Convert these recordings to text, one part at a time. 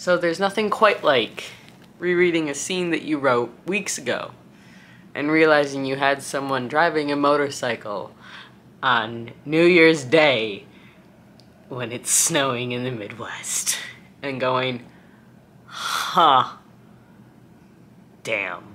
So there's nothing quite like rereading a scene that you wrote weeks ago and realizing you had someone driving a motorcycle on New Year's Day when it's snowing in the Midwest and going, huh, damn.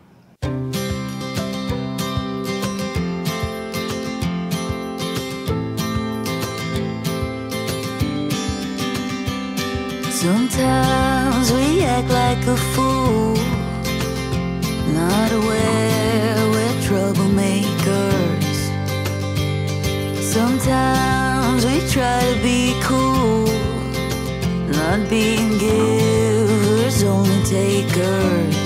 Sometimes we act like a fool, not aware we're troublemakers. Sometimes we try to be cool, not being givers, only takers.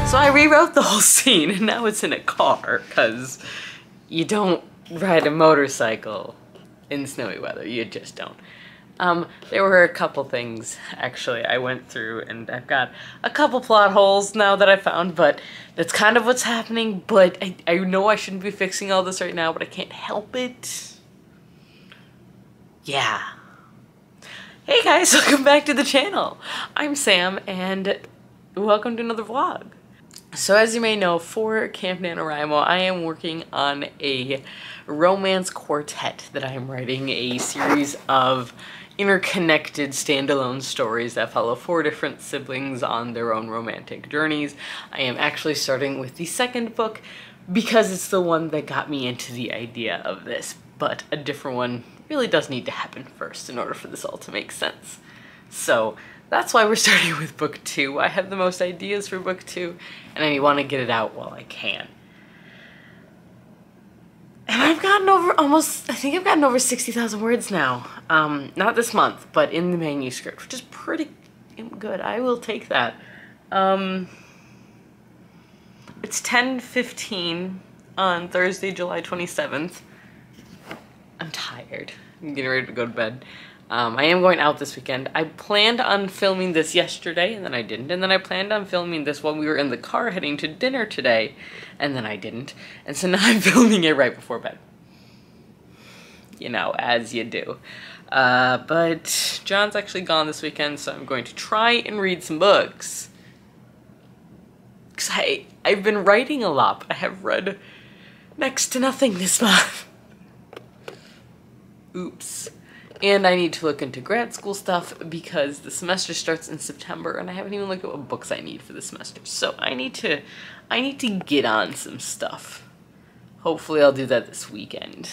So I rewrote the whole scene and now it's in a car, because you don't ride a motorcycle in snowy weather, you just don't. There were a couple things, actually, I went through, and I've got a couple plot holes now that I found, but that's kind of what's happening, but I know I shouldn't be fixing all this right now, but I can't help it. Yeah. Hey guys, welcome back to the channel. I'm Sam, and welcome to another vlog. So as you may know, for Camp NaNoWriMo, I am working on a romance quartet that I am writing, a series of interconnected standalone stories that follow 4 different siblings on their own romantic journeys. I am actually starting with the second book because it's the one that got me into the idea of this, but a different one really does need to happen first in order for this all to make sense. So that's why we're starting with book 2. I have the most ideas for book 2, and I want to get it out while I can. And I've gotten over I think I've gotten over 60,000 words now. Not this month, but in the manuscript, which is pretty good. I will take that. It's 10:15 on Thursday, July 27th. I'm tired. I'm getting ready to go to bed. I am going out this weekend. I planned on filming this yesterday, and then I didn't. And then I planned on filming this while we were in the car heading to dinner today, and then I didn't. And so now I'm filming it right before bed. You know, as you do. But John's actually gone this weekend, so I'm going to try and read some books. Because I've been writing a lot, but I have read next to nothing this month. Oops. And I need to look into grad school stuff because the semester starts in September and I haven't even looked at what books I need for the semester. So I need to get on some stuff. Hopefully I'll do that this weekend.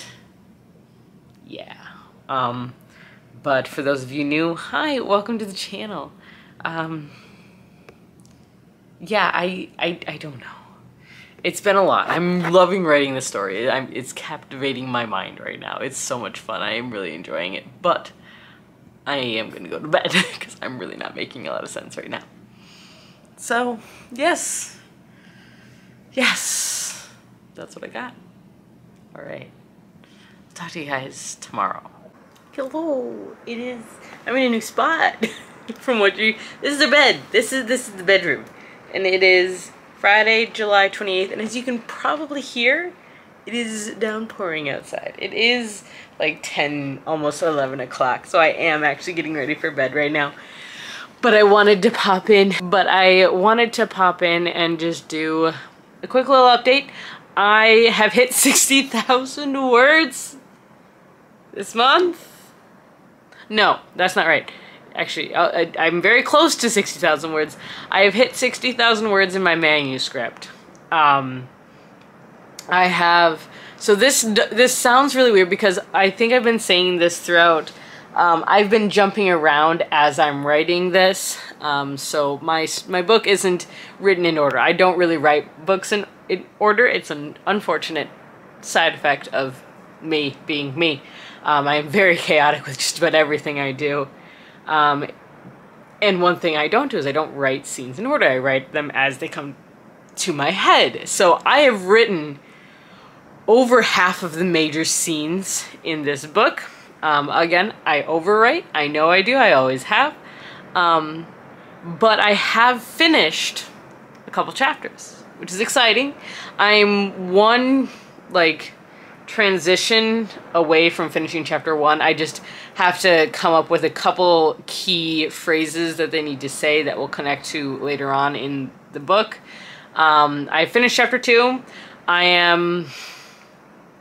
Yeah. But for those of you new, hi, welcome to the channel. Yeah, I don't know. It's been a lot. I'm loving writing this story. It's captivating my mind right now. It's so much fun. I am really enjoying it. But I am going to go to bed because I'm really not making a lot of sense right now. So, yes. Yes. That's what I got. All right. I'll talk to you guys tomorrow. Hello. It is... I'm in a new spot. From what you... This is the bed. This is the bedroom. And it is Friday, July 28th, and as you can probably hear, it is downpouring outside. It is like 10, almost 11 o'clock, so I am actually getting ready for bed right now. But I wanted to pop in, and just do a quick little update. I have hit 60,000 words this month. No, that's not right. Actually, I'm very close to 60,000 words. I have hit 60,000 words in my manuscript. I have... So this sounds really weird because I think I've been saying this throughout. I've been jumping around as I'm writing this. So my book isn't written in order. I don't really write books in order. It's an unfortunate side effect of me being me. I am very chaotic with just about everything I do. And one thing I don't do is I don't write scenes in order. I write them as they come to my head. So I have written over half of the major scenes in this book. Again, I overwrite. I know I do. I always have. But I have finished a couple chapters, which is exciting. I'm one, like, transition away from finishing chapter 1. I just have to come up with a couple key phrases that they need to say that will connect to later on in the book. I finished chapter 2. I am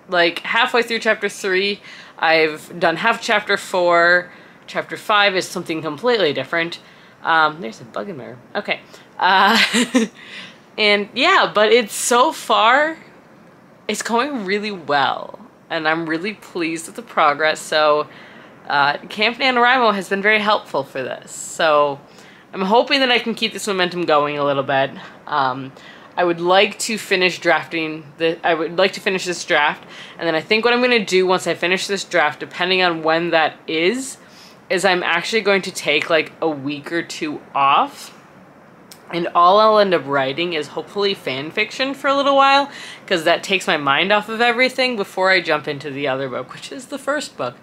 like halfway through chapter 3. I've done half chapter 4. Chapter 5 is something completely different. There's a bug in my room. Okay. And yeah, but it's so far, it's going really well. And I'm really pleased with the progress. So Camp NaNoWriMo has been very helpful for this. So I'm hoping that I can keep this momentum going a little bit. I would like to finish drafting I would like to finish this draft, and then I think what I'm going to do once I finish this draft, depending on when that is I'm actually going to take like a week or 2 off, and all I'll end up writing is hopefully fan fiction for a little while, because that takes my mind off of everything before I jump into the other book, which is the first book,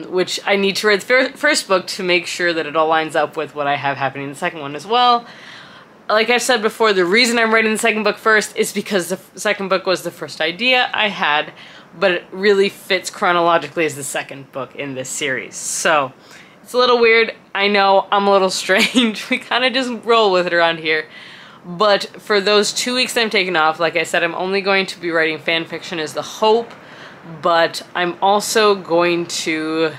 which I need to read the first book to make sure that it all lines up with what I have happening in the second one as well. Like I've said before, the reason I'm writing the second book first is because the second book was the first idea I had, but it really fits chronologically as the second book in this series. So it's a little weird. I know I'm a little strange. We kind of just roll with it around here. But for those 2 weeks I'm taking off, like I said, I'm only going to be writing fan fiction as the hope, but I'm also going to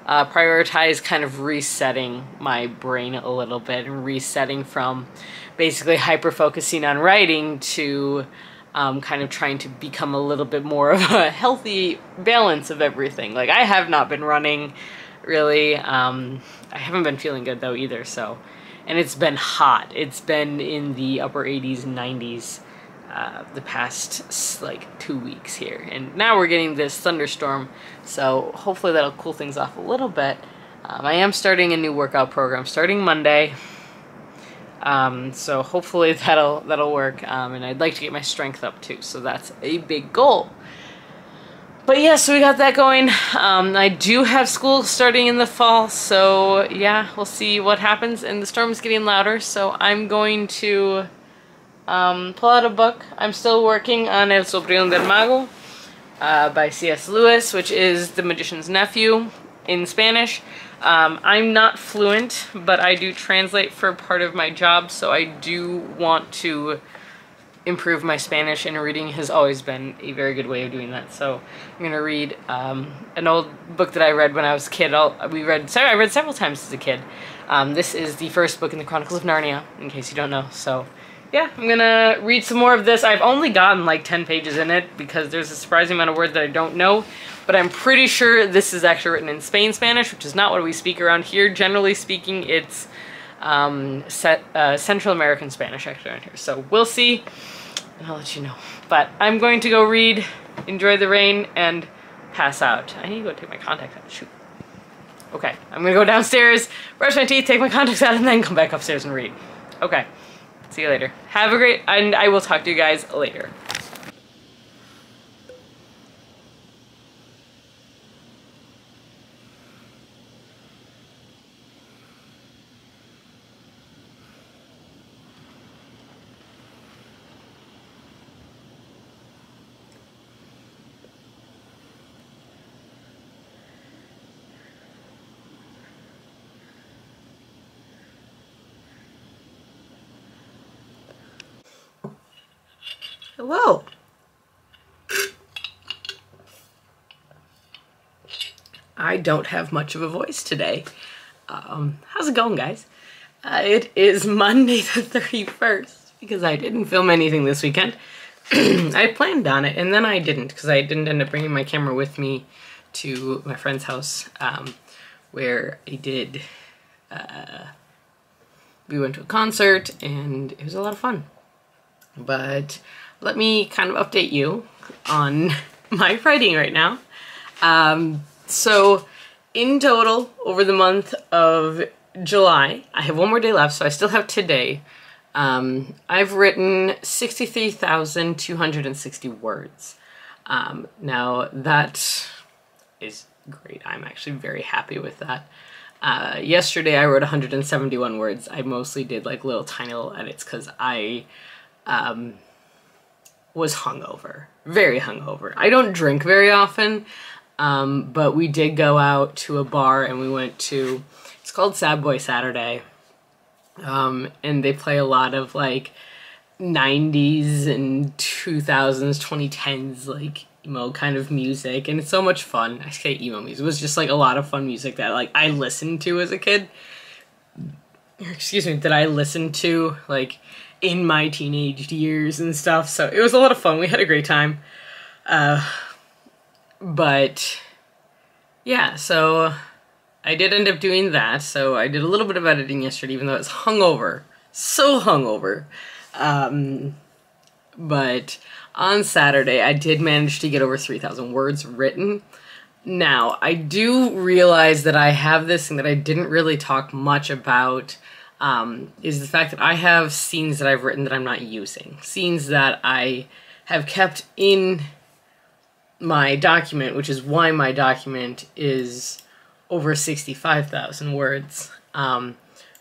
prioritize kind of resetting my brain a little bit and resetting from basically hyper-focusing on writing to kind of trying to become a little bit more of a healthy balance of everything. Like, I have not been running, really. I haven't been feeling good, though, either, so. And it's been hot. It's been in the upper 80s and 90s the past, like, 2 weeks here. And now we're getting this thunderstorm, so hopefully that'll cool things off a little bit. I am starting a new workout program starting Monday. So hopefully that'll work, and I'd like to get my strength up too, so that's a big goal. But yeah, so we got that going. I do have school starting in the fall, so yeah, we'll see what happens, and the storm's getting louder, so I'm going to pull out a book. I'm still working on El Sobrino del Mago by C.S. Lewis, which is The Magician's Nephew in Spanish. I'm not fluent, but I do translate for part of my job, so I do want to improve my Spanish, and reading has always been a very good way of doing that. So I'm going to read an old book that I read when I was a kid. I read several times as a kid. This is the first book in the Chronicles of Narnia, in case you don't know. So yeah, I'm going to read some more of this. I've only gotten like 10 pages in it because there's a surprising amount of words that I don't know. But I'm pretty sure this is actually written in Spain Spanish, which is not what we speak around here. Generally speaking, it's Central American Spanish actually around here. So we'll see, and I'll let you know. But I'm going to go read, enjoy the rain, and pass out. I need to go take my contacts out. Shoot. Okay, I'm going to go downstairs, brush my teeth, take my contacts out, and then come back upstairs and read. Okay, see you later. Have a great, and I will talk to you guys later. Hello. I don't have much of a voice today. How's it going, guys? It is Monday the 31st, because I didn't film anything this weekend. I planned on it, and then I didn't, because I didn't end up bringing my camera with me to my friend's house, where I did, we went to a concert, and it was a lot of fun. But let me kind of update you on my writing right now. So in total, over the month of July, I have one more day left, so I still have today. I've written 63,260 words. Now that is great. I'm actually very happy with that. Yesterday I wrote 171 words. I mostly did like tiny little edits because I was hungover. Very hungover. I don't drink very often, but we did go out to a bar and we went to, it's called Sad Boy Saturday, and they play a lot of like 90s and 2000s, 2010s, like emo kind of music, and it's so much fun. I say emo music. It was just like a lot of fun music that like I listened to as a kid. Excuse me, that I listened to like in my teenage years and stuff. So it was a lot of fun. We had a great time. But yeah, so I did end up doing that. So I did a little bit of editing yesterday, even though it's hungover. So hungover. But on Saturday, I did manage to get over 3,000 words written. Now, I do realize that I have this thing that I didn't really talk much about, is the fact that I have scenes that I've written that I'm not using. Scenes that I have kept in my document, which is why my document is over 65,000 words.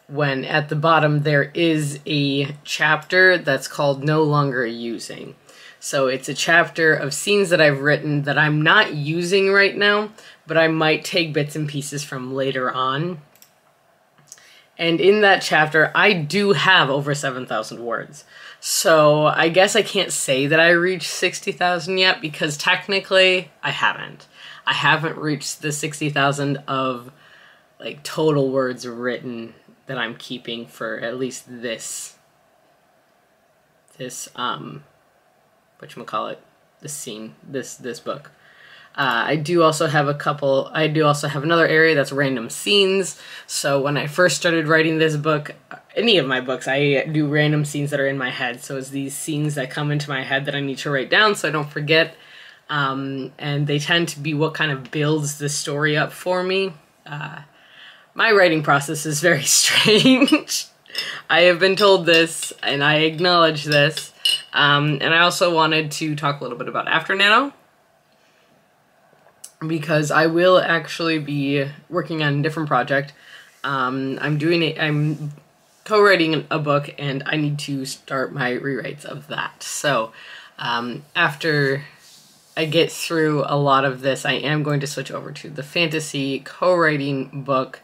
When at the bottom there is a chapter that's called No Longer Using. So it's a chapter of scenes that I've written that I'm not using right now, but I might take bits and pieces from later on. And in that chapter, I do have over 7,000 words. So I guess I can't say that I reached 60,000 yet, because technically I haven't. I haven't reached the 60,000 of like total words written that I'm keeping for at least this whatchamacallit, this scene, this book. I do also have another area that's random scenes. So when I first started writing this book, any of my books, I do random scenes that are in my head. So it's these scenes that come into my head that I need to write down so I don't forget. And they tend to be what kind of builds the story up for me. My writing process is very strange. I have been told this, and I acknowledge this. And I also wanted to talk a little bit about After Nano, because I will actually be working on a different project. I'm co-writing a book, and I need to start my rewrites of that. So after I get through a lot of this, I am going to switch over to the fantasy co-writing book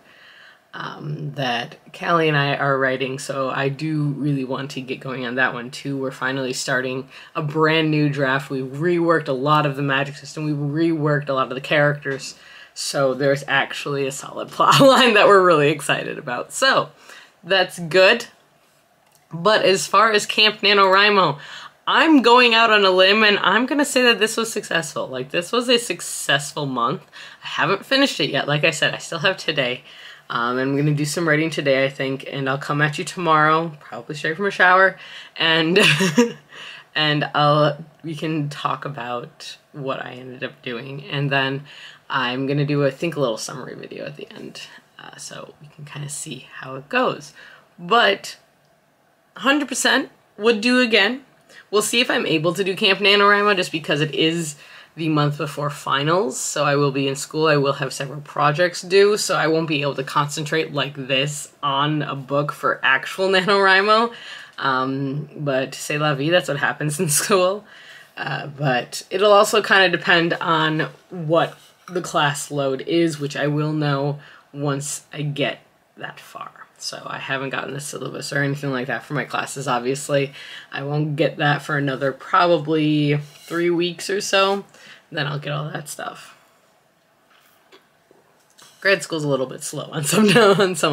that Callie and I are writing, so I do really want to get going on that one too. We're finally starting a brand new draft. We've reworked a lot of the magic system. We've reworked a lot of the characters, so there's actually a solid plot line that we're really excited about. So that's good. But as far as Camp NaNoWriMo, I'm going out on a limb and I'm gonna say that this was successful. Like, this was a successful month. I haven't finished it yet. Like I said, I still have today. And I'm going to do some writing today, I think, and I'll come at you tomorrow, probably straight from a shower, and and we can talk about what I ended up doing, and then I'm going to do, I think, a little summary video at the end, so we can kind of see how it goes. But 100% would do again. We'll see if I'm able to do Camp NaNoWriMo, just because it is the month before finals, so I will be in school. I will have several projects due, so I won't be able to concentrate like this on a book for actual NaNoWriMo. But c'est la vie, that's what happens in school. But it'll also kind of depend on what the class load is, which I will know once I get that far. So I haven't gotten the syllabus or anything like that for my classes, obviously. I won't get that for another probably 3 weeks or so. Then I'll get all that stuff. Grad school's a little bit slow on some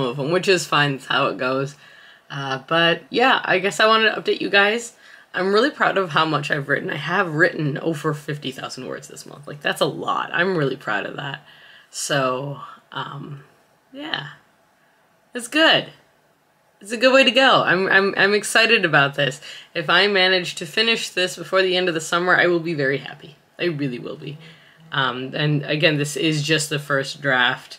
of them, which is fine. It's how it goes. But yeah, I guess I wanted to update you guys. I'm really proud of how much I've written. I have written over 50,000 words this month. Like, that's a lot. I'm really proud of that. So, yeah. It's good. It's a good way to go. I'm excited about this. If I manage to finish this before the end of the summer, I will be very happy. I really will be. And again, this is just the first draft,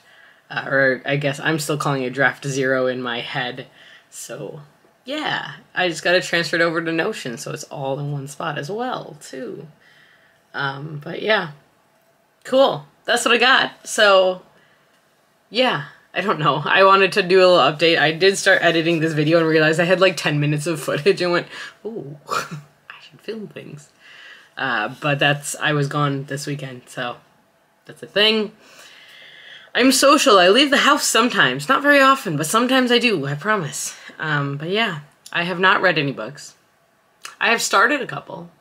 or I guess I'm still calling it draft 0 in my head. So yeah, I just got to transfer it over to Notion, so it's all in one spot as well too. But yeah, cool. That's what I got. So yeah, I don't know. I wanted to do a little update. I did start editing this video and realized I had like 10 minutes of footage and went, ooh, I should film things. But I was gone this weekend, so that's a thing. I'm social. I leave the house sometimes. Not very often, but sometimes I do, I promise. But yeah, I have not read any books. I have started a couple,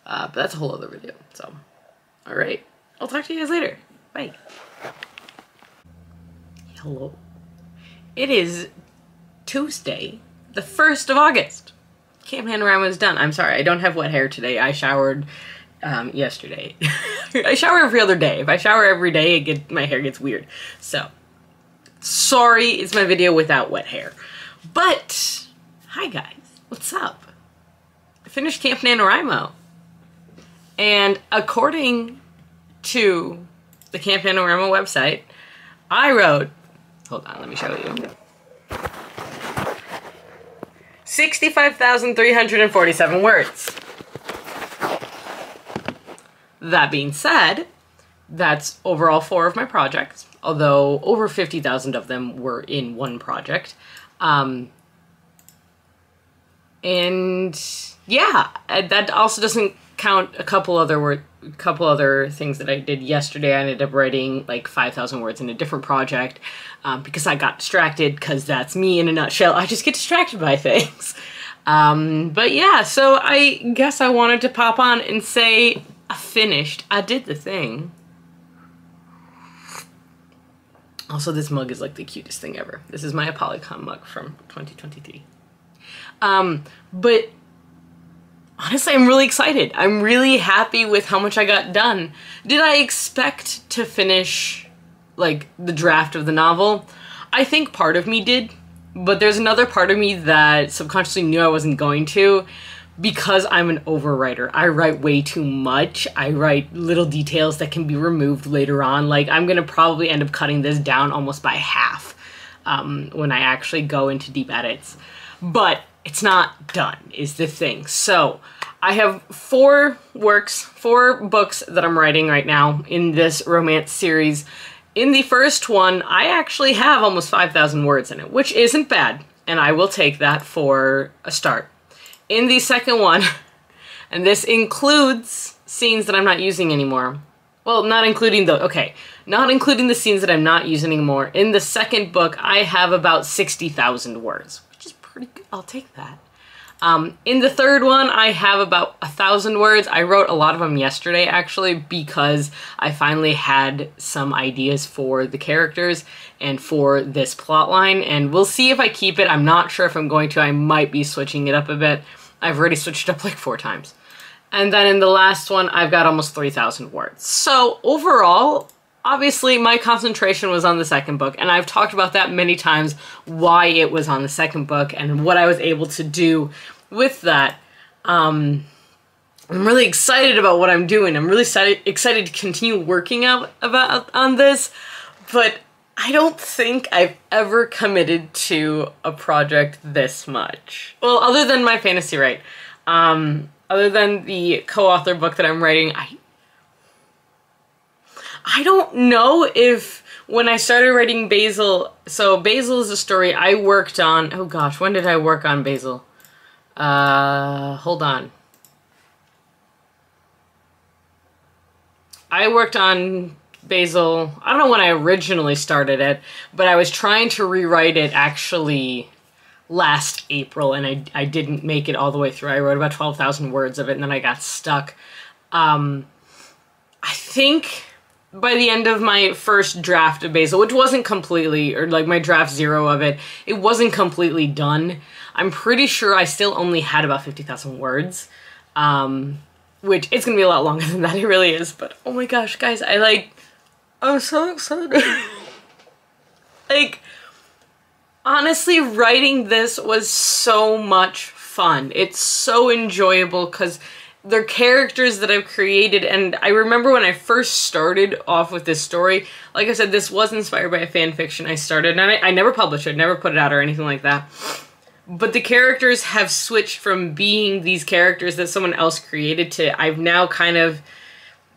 but that's a whole other video, so. Alright, I'll talk to you guys later. Bye. Hello. It is Tuesday, the 1st of August. Camp NaNoWriMo is done. I'm sorry, I don't have wet hair today. I showered yesterday. I shower every other day. If I shower every day, my hair gets weird. So, sorry, it's my video without wet hair. But, hi guys, what's up? I finished Camp NaNoWriMo. And according to the Camp NaNoWriMo website, I wrote, hold on, let me show you, 65,347 words. That being said, that's overall 4 of my projects, although over 50,000 of them were in one project. And yeah, that also doesn't count a couple other things that I did yesterday. I ended up writing like 5,000 words in a different project because I got distracted, because that's me in a nutshell. I just get distracted by things. But yeah, so I guess I wanted to pop on and say I finished. I did the thing. Also, this mug is like the cutest thing ever. This is my Apolycon mug from 2023. But honestly, I'm really excited. I'm really happy with how much I got done. Did I expect to finish, like, the draft of the novel? I think part of me did, but there's another part of me that subconsciously knew I wasn't going to, because I'm an overwriter. I write way too much. I write little details that can be removed later on. Like, I'm gonna probably end up cutting this down almost by half when I actually go into deep edits. But it's not done, is the thing. So, I have 4 books that I'm writing right now in this romance series. In the first one, I actually have almost 5,000 words in it, which isn't bad, and I will take that for a start. In the second one, and this includes scenes that I'm not using anymore. Well, not including the scenes that I'm not using anymore. In the second book, I have about 60,000 words, which is pretty good. I'll take that. In the third one, I have about 1,000 words. I wrote a lot of them yesterday, actually, because I finally had some ideas for the characters and for this plot line, and we'll see if I keep it. I'm not sure if I'm going to. I might be switching it up a bit. I've already switched it up like 4 times. And then in the last one, I've got almost 3,000 words. So overall, obviously, my concentration was on the second book, and I've talked about that many times, why it was on the second book and what I was able to do with that. I'm really excited about what I'm doing. I'm really excited to continue working on this, but I don't think I've ever committed to a project this much. Well, other than my fantasy write. Other than the co-author book that I'm writing, I don't know if when I started writing Basil, so Basil is a story I worked on, oh gosh, when did I work on Basil? Hold on. I worked on Basil, I don't know when I originally started it, but I was trying to rewrite it actually last April, and I didn't make it all the way through. I wrote about 12,000 words of it, and then I got stuck. I think by the end of my first draft of Basil, which wasn't completely, or like my draft 0 of it, it wasn't completely done. I'm pretty sure I still only had about 50,000 words, which it's gonna be a lot longer than that, it really is, but oh my gosh, guys, I'm so excited. Like, honestly, writing this was so much fun. It's so enjoyable because they're characters that I've created, and I remember when I first started off with this story, like I said, this was inspired by a fan fiction I started, and I never published it, never put it out or anything like that. But the characters have switched from being these characters that someone else created to I've now kind of,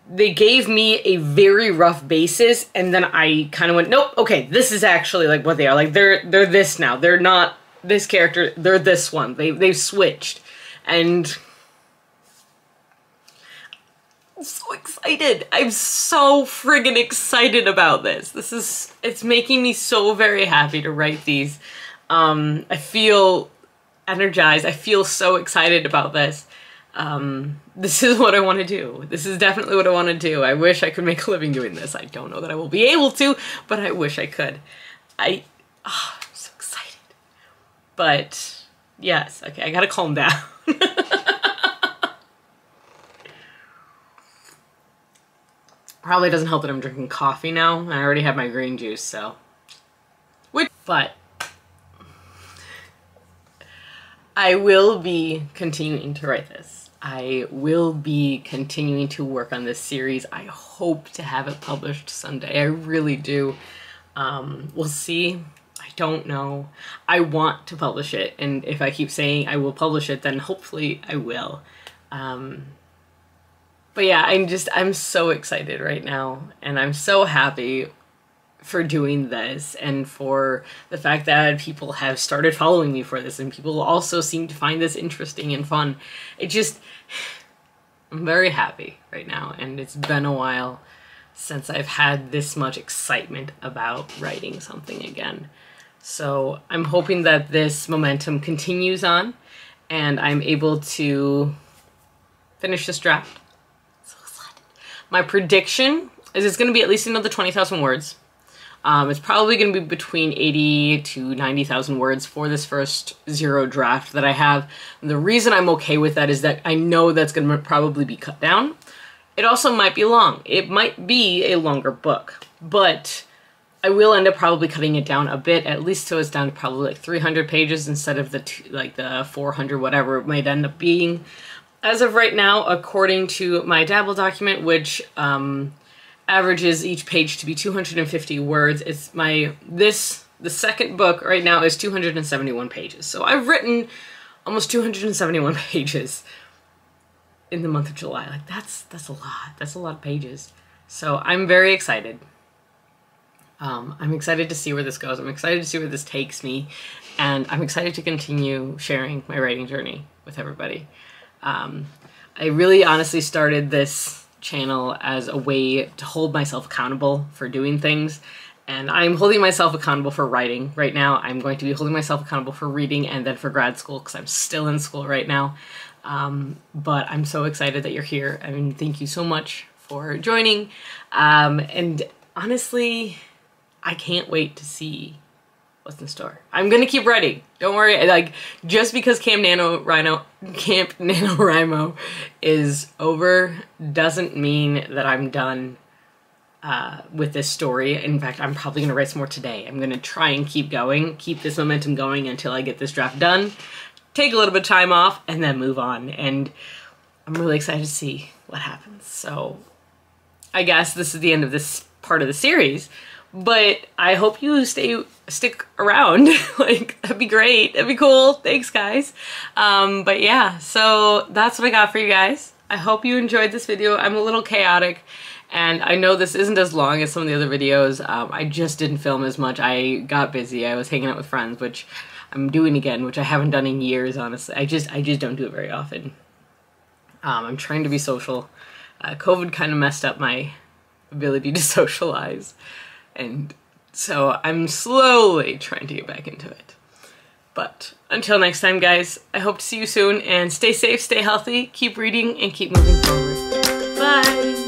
they gave me a very rough basis, and then I kind of went, nope, okay, this is actually like what they are. Like they're this now. They're not this character, they're this one. They've switched. And so excited. I'm so friggin' excited about this. It's making me so very happy to write these. I feel energized. I feel so excited about this. This is what I want to do. This is definitely what I want to do. I wish I could make a living doing this. I don't know that I will be able to, but I wish I could. I'm so excited. But yes, okay, I gotta calm down. Probably doesn't help that I'm drinking coffee now. I already have my green juice, so. But I will be continuing to write this. I will be continuing to work on this series. I hope to have it published someday. I really do. We'll see. I don't know. I want to publish it, and if I keep saying I will publish it, then hopefully I will. But yeah, I'm so excited right now, and I'm so happy for doing this and for the fact that people have started following me for this, and people also seem to find this interesting and fun. I'm very happy right now, and it's been a while since I've had this much excitement about writing something again. So I'm hoping that this momentum continues on, and I'm able to finish this draft. My prediction is it's going to be at least another 20,000 words. It's probably going to be between 80 to 90,000 words for this first zero draft that I have. And the reason I'm okay with that is that I know that's going to probably be cut down. It also might be long. It might be a longer book, but I will end up probably cutting it down a bit, at least so it's down to probably like 300 pages instead of the 400, whatever it might end up being. As of right now, according to my Dabble document, which averages each page to be 250 words, the second book right now is 271 pages. So I've written almost 271 pages in the month of July. Like that's a lot. That's a lot of pages. So I'm very excited. I'm excited to see where this goes. I'm excited to see where this takes me, and I'm excited to continue sharing my writing journey with everybody. I really honestly started this channel as a way to hold myself accountable for doing things, and I'm holding myself accountable for writing right now. I'm going to be holding myself accountable for reading and then for grad school, because I'm still in school right now. But I'm so excited that you're here. I mean, thank you so much for joining. And honestly, I can't wait to see what's in store. I'm gonna keep writing. Don't worry. Like, just because Camp NaNoWriMo is over doesn't mean that I'm done with this story. In fact, I'm probably gonna write some more today. I'm gonna try and keep going, keep this momentum going until I get this draft done, take a little bit of time off, and then move on. And I'm really excited to see what happens. So I guess this is the end of this part of the series. But I hope you stick around. Like, that'd be great. That'd be cool. Thanks, guys. But yeah, so that's what I got for you guys. I hope you enjoyed this video. I'm a little chaotic, and I know this isn't as long as some of the other videos. I just didn't film as much. I got busy. I was hanging out with friends, which I'm doing again, which I haven't done in years, honestly. I just don't do it very often. I'm trying to be social. COVID kind of messed up my ability to socialize. And so I'm slowly trying to get back into it. But until next time, guys, I hope to see you soon, and stay safe, stay healthy, keep reading, and keep moving forward. Bye!